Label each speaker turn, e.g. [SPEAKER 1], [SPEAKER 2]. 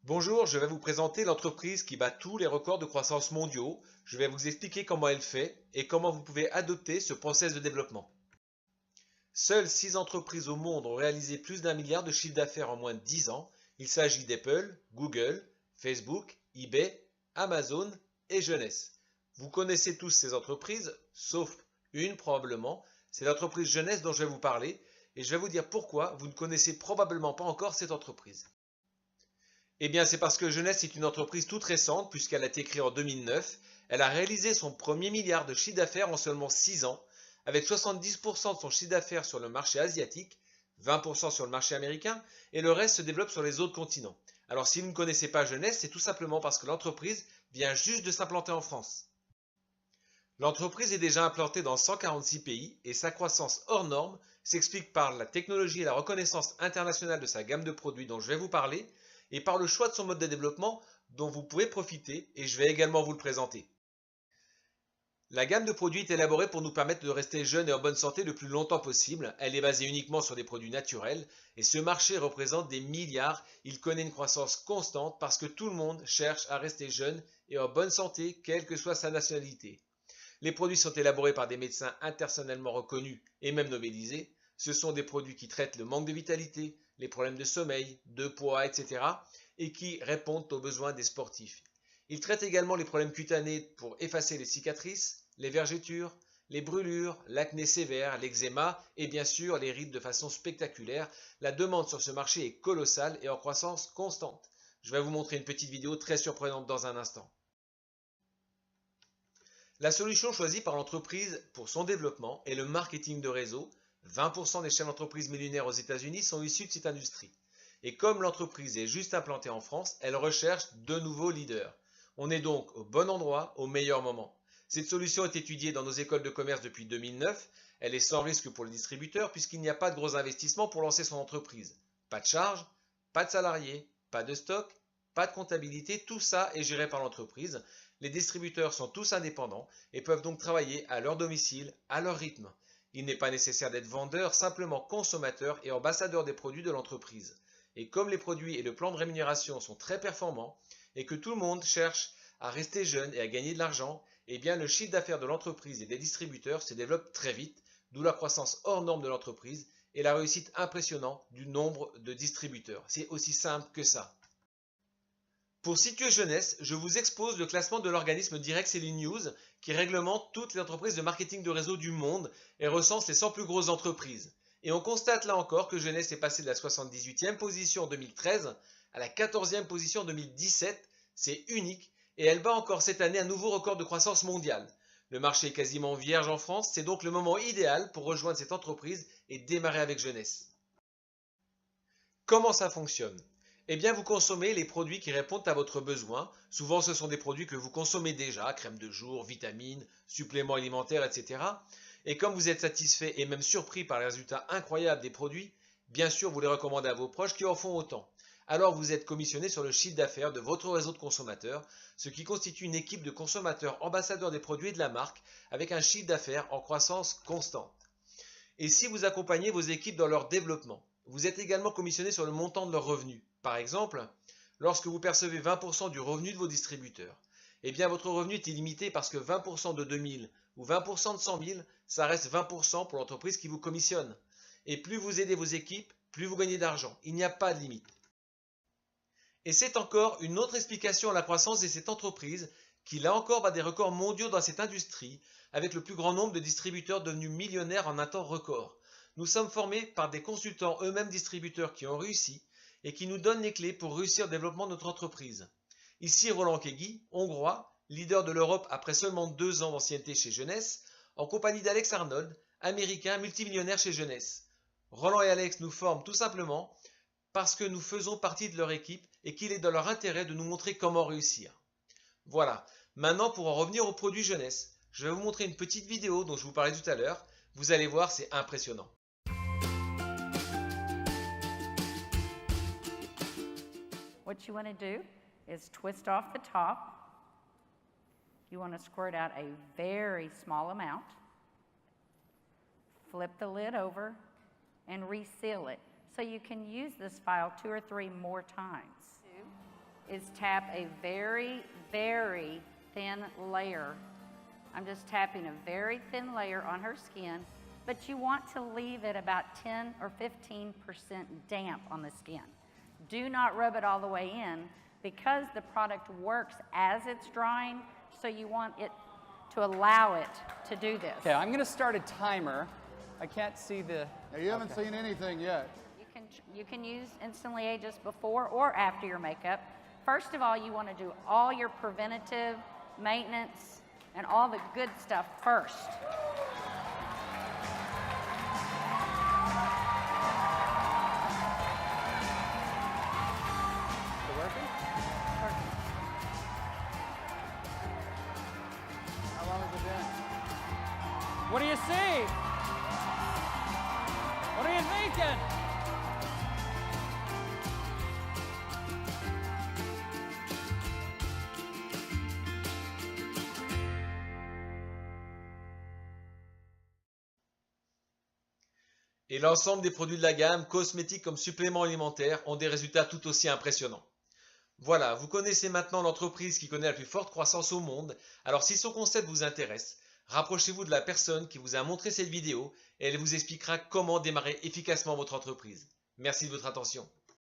[SPEAKER 1] Bonjour, je vais vous présenter l'entreprise qui bat tous les records de croissance mondiaux. Je vais vous expliquer comment elle fait et comment vous pouvez adopter ce process de développement. Seules 6 entreprises au monde ont réalisé plus d'1 milliard de chiffre d'affaires en moins de 10 ans. Il s'agit d'Apple, Google, Facebook, eBay, Amazon et Jeunesse. Vous connaissez tous ces entreprises, sauf une probablement. C'est l'entreprise Jeunesse dont je vais vous parler et je vais vous dire pourquoi vous ne connaissez probablement pas encore cette entreprise. Eh bien, c'est parce que Jeunesse est une entreprise toute récente, puisqu'elle a été créée en 2009. Elle a réalisé son premier milliard de chiffre d'affaires en seulement 6 ans, avec 70% de son chiffre d'affaires sur le marché asiatique, 20% sur le marché américain, et le reste se développe sur les autres continents. Alors, si vous ne connaissez pas Jeunesse, c'est tout simplement parce que l'entreprise vient juste de s'implanter en France. L'entreprise est déjà implantée dans 146 pays et sa croissance hors norme s'explique par la technologie et la reconnaissance internationale de sa gamme de produits dont je vais vous parler, et par le choix de son mode de développement dont vous pouvez profiter et je vais également vous le présenter. La gamme de produits est élaborée pour nous permettre de rester jeunes et en bonne santé le plus longtemps possible. Elle est basée uniquement sur des produits naturels et ce marché représente des milliards. Il connaît une croissance constante parce que tout le monde cherche à rester jeune et en bonne santé quelle que soit sa nationalité. Les produits sont élaborés par des médecins internationalement reconnus et même nobélisés. Ce sont des produits qui traitent le manque de vitalité, les problèmes de sommeil, de poids, etc. et qui répondent aux besoins des sportifs. Ils traitent également les problèmes cutanés pour effacer les cicatrices, les vergetures, les brûlures, l'acné sévère, l'eczéma et bien sûr les rides de façon spectaculaire. La demande sur ce marché est colossale et en croissance constante. Je vais vous montrer une petite vidéo très surprenante dans un instant. La solution choisie par l'entreprise pour son développement est le marketing de réseau. 20% des chaînes d'entreprises millionnaires aux États-Unis sont issues de cette industrie. Et comme l'entreprise est juste implantée en France, elle recherche de nouveaux leaders. On est donc au bon endroit, au meilleur moment. Cette solution est étudiée dans nos écoles de commerce depuis 2009. Elle est sans risque pour le distributeur puisqu'il n'y a pas de gros investissements pour lancer son entreprise. Pas de charges, pas de salariés, pas de stock, pas de comptabilité, tout ça est géré par l'entreprise. Les distributeurs sont tous indépendants et peuvent donc travailler à leur domicile, à leur rythme. Il n'est pas nécessaire d'être vendeur, simplement consommateur et ambassadeur des produits de l'entreprise. Et comme les produits et le plan de rémunération sont très performants et que tout le monde cherche à rester jeune et à gagner de l'argent, eh bien le chiffre d'affaires de l'entreprise et des distributeurs se développe très vite, d'où la croissance hors norme de l'entreprise et la réussite impressionnante du nombre de distributeurs. C'est aussi simple que ça. Pour situer Jeunesse, je vous expose le classement de l'organisme Direct Selling News qui réglemente toutes les entreprises de marketing de réseau du monde et recense les 100 plus grosses entreprises. Et on constate là encore que Jeunesse est passé de la 78e position en 2013 à la 14e position en 2017. C'est unique et elle bat encore cette année un nouveau record de croissance mondiale. Le marché est quasiment vierge en France, c'est donc le moment idéal pour rejoindre cette entreprise et démarrer avec Jeunesse. Comment ça fonctionne ? Eh bien, vous consommez les produits qui répondent à votre besoin. Souvent, ce sont des produits que vous consommez déjà, crème de jour, vitamines, suppléments alimentaires, etc. Et comme vous êtes satisfait et même surpris par les résultats incroyables des produits, bien sûr, vous les recommandez à vos proches qui en font autant. Alors, vous êtes commissionné sur le chiffre d'affaires de votre réseau de consommateurs, ce qui constitue une équipe de consommateurs ambassadeurs des produits et de la marque, avec un chiffre d'affaires en croissance constante. Et si vous accompagnez vos équipes dans leur développement, vous êtes également commissionné sur le montant de leurs revenus. Par exemple, lorsque vous percevez 20% du revenu de vos distributeurs, eh bien votre revenu est illimité parce que 20% de 2000 ou 20% de 100 000, ça reste 20% pour l'entreprise qui vous commissionne. Et plus vous aidez vos équipes, plus vous gagnez d'argent. Il n'y a pas de limite. Et c'est encore une autre explication à la croissance de cette entreprise qui là encore bat des records mondiaux dans cette industrie avec le plus grand nombre de distributeurs devenus millionnaires en un temps record. Nous sommes formés par des consultants eux-mêmes distributeurs qui ont réussi et qui nous donnent les clés pour réussir le développement de notre entreprise. Ici Roland Kegui, hongrois, leader de l'Europe après seulement 2 ans d'ancienneté chez Jeunesse, en compagnie d'Alex Arnold, américain multimillionnaire chez Jeunesse. Roland et Alex nous forment tout simplement parce que nous faisons partie de leur équipe et qu'il est dans leur intérêt de nous montrer comment réussir. Voilà, maintenant pour en revenir au produit Jeunesse, je vais vous montrer une petite vidéo dont je vous parlais tout à l'heure. Vous allez voir, c'est impressionnant.
[SPEAKER 2] What you want to do is twist off the top. You want to squirt out a very small amount. Flip the lid over and reseal it so you can use this file 2 or 3 more times. is tap a very, very thin layer. I'm just tapping a very thin layer on her skin, but you want to leave it about 10 or 15% damp on the skin. Do not rub it all the way in because the product works as it's drying, so you want it to allow it to do this.
[SPEAKER 3] Okay, I'm going to start a timer. I can't see the...
[SPEAKER 4] Now, you haven't seen anything yet.
[SPEAKER 2] You can use Instantly Ageless before or after your makeup. First of all, you want to do all your preventative maintenance and all the good stuff first.
[SPEAKER 3] Is it working?
[SPEAKER 4] How long has it been?
[SPEAKER 3] What do you see? What are you thinking?
[SPEAKER 1] Et l'ensemble des produits de la gamme, cosmétiques comme suppléments alimentaires, ont des résultats tout aussi impressionnants. Voilà, vous connaissez maintenant l'entreprise qui connaît la plus forte croissance au monde. Alors si son concept vous intéresse, rapprochez-vous de la personne qui vous a montré cette vidéo et elle vous expliquera comment démarrer efficacement votre entreprise. Merci de votre attention.